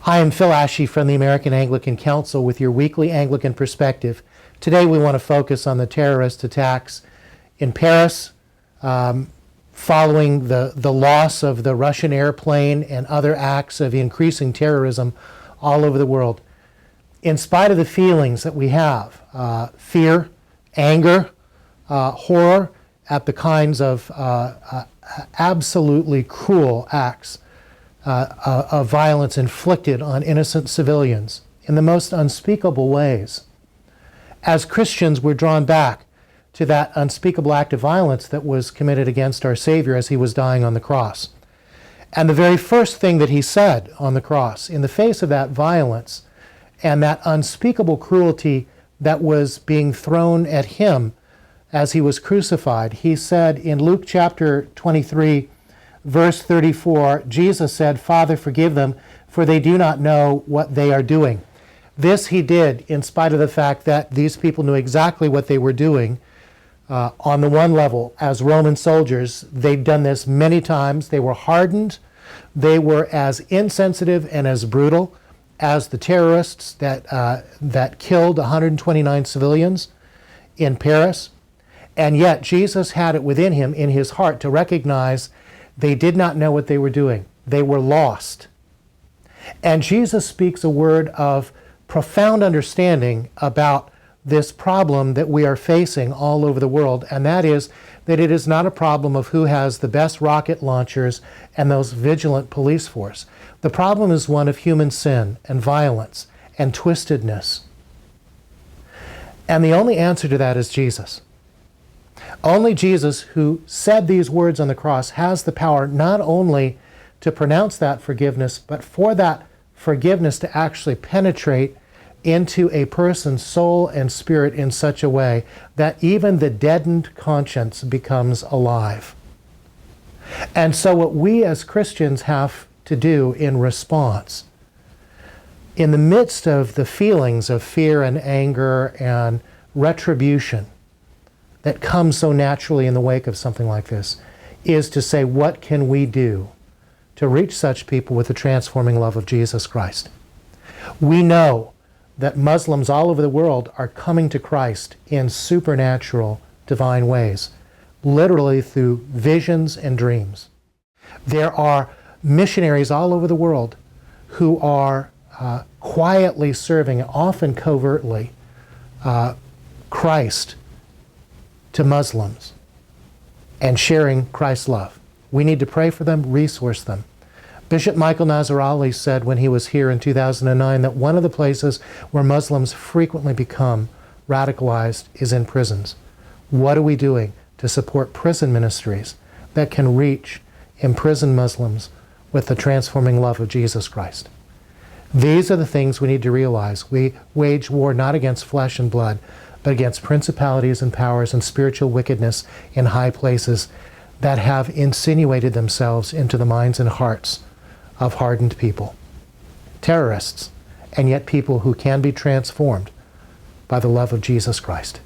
Hi, I'm Phil Ashey from the American Anglican Council with your weekly Anglican perspective. Today we want to focus on the terrorist attacks in Paris, following the loss of the Russian airplane and other acts of increasing terrorism all over the world. In spite of the feelings that we have, fear, anger, horror at the kinds of absolutely cruel acts of violence inflicted on innocent civilians in the most unspeakable ways. As Christians, we're drawn back to that unspeakable act of violence that was committed against our Savior as he was dying on the cross. And the very first thing that he said on the cross, in the face of that violence and that unspeakable cruelty that was being thrown at him as he was crucified, he said in Luke chapter 23, verse 34, Jesus said, "Father, forgive them, for they do not know what they are doing." This he did in spite of the fact that these people knew exactly what they were doing. On the one level, as Roman soldiers, they'd done this many times. They were hardened. They were as insensitive and as brutal as the terrorists that killed 129 civilians in Paris. And yet Jesus had it within him, in his heart, to recognize they did not know what they were doing. They were lost. And Jesus speaks a word of profound understanding about this problem that we are facing all over the world, and that is that it is not a problem of who has the best rocket launchers and those vigilant police force. The problem is one of human sin and violence and twistedness. And the only answer to that is Jesus. Only Jesus, who said these words on the cross, has the power not only to pronounce that forgiveness, but for that forgiveness to actually penetrate into a person's soul and spirit in such a way that even the deadened conscience becomes alive. And so what we as Christians have to do in response, in the midst of the feelings of fear and anger and retribution that comes so naturally in the wake of something like this, is to say, what can we do to reach such people with the transforming love of Jesus Christ? We know that Muslims all over the world are coming to Christ in supernatural, divine ways, literally through visions and dreams. There are missionaries all over the world who are quietly serving, often covertly, Christ to Muslims and sharing Christ's love. We need to pray for them, resource them. Bishop Michael Nazarali said when he was here in 2009 that one of the places where Muslims frequently become radicalized is in prisons. What are we doing to support prison ministries that can reach imprisoned Muslims with the transforming love of Jesus Christ? These are the things we need to realize. We wage war not against flesh and blood, but against principalities and powers and spiritual wickedness in high places that have insinuated themselves into the minds and hearts of hardened people. Terrorists, and yet people who can be transformed by the love of Jesus Christ.